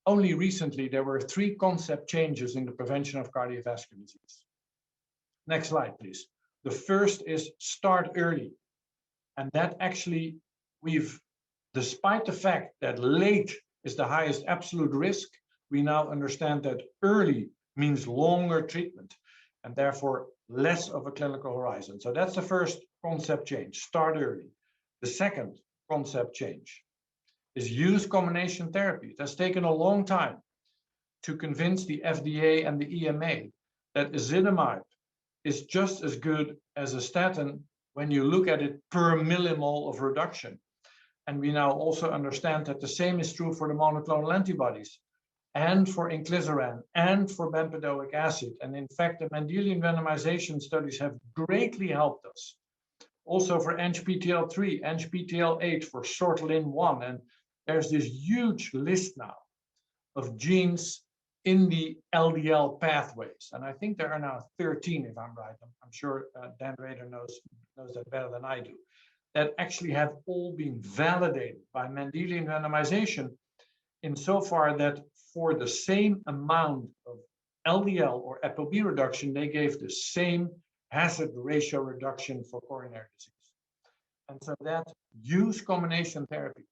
only recently there were 3 concept changes in the prevention of cardiovascular disease. Next slide, please. The first is start early. And that actually despite the fact that late is the highest absolute risk, we now understand that early means longer treatment and therefore less of a clinical horizon. So that's the first concept change, start early. The second concept change is use combination therapy. It has taken a long time to convince the FDA and the EMA that ezetimibe is just as good as a statin when you look at it per millimole of reduction. And we now also understand that the same is true for the monoclonal antibodies and for inclisiran and for bempedoic acid. And in fact, the Mendelian randomization studies have greatly helped us. Also for ANGPTL3, ANGPTL8, for sortilin-1. And there's this huge list now of genes in the LDL pathways. And I think there are now 13, if I'm right. I'm sure Dan Rader knows that better than I do, that actually have all been validated by Mendelian randomization insofar that for the same amount of LDL or ApoB reduction, they gave the same hazard ratio reduction for coronary disease. And so that use combination therapy,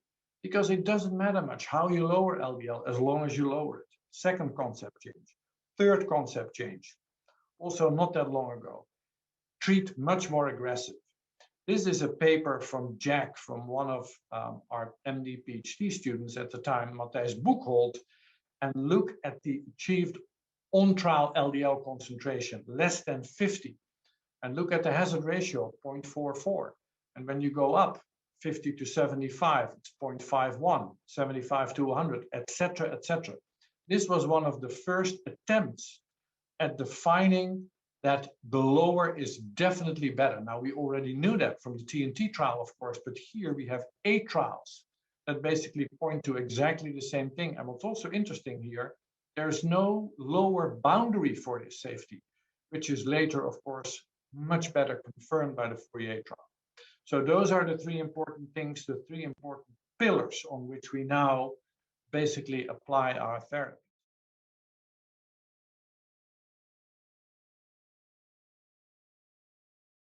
because it doesn't matter much how you lower LDL as long as you lower it. Second concept change. Third concept change, also not that long ago, treat much more aggressive. This is a paper from Jack, from one of our MD PhD students at the time, Matthijs Boekholt, and look at the achieved on-trial LDL concentration, less than 50, and look at the hazard ratio of 0.44. And when you go up 50 to 75, it's 0.51, 75 to 100, etc., etc. This was one of the first attempts at defining that the lower is definitely better. Now, we already knew that from the TNT trial, of course, but here we have 8 trials that basically point to exactly the same thing. And what's also interesting here, there's no lower boundary for this safety, which is later, of course, much better confirmed by the Fourier trial. So those are the 3 important things, the 3 important pillars on which we now basically apply our therapy.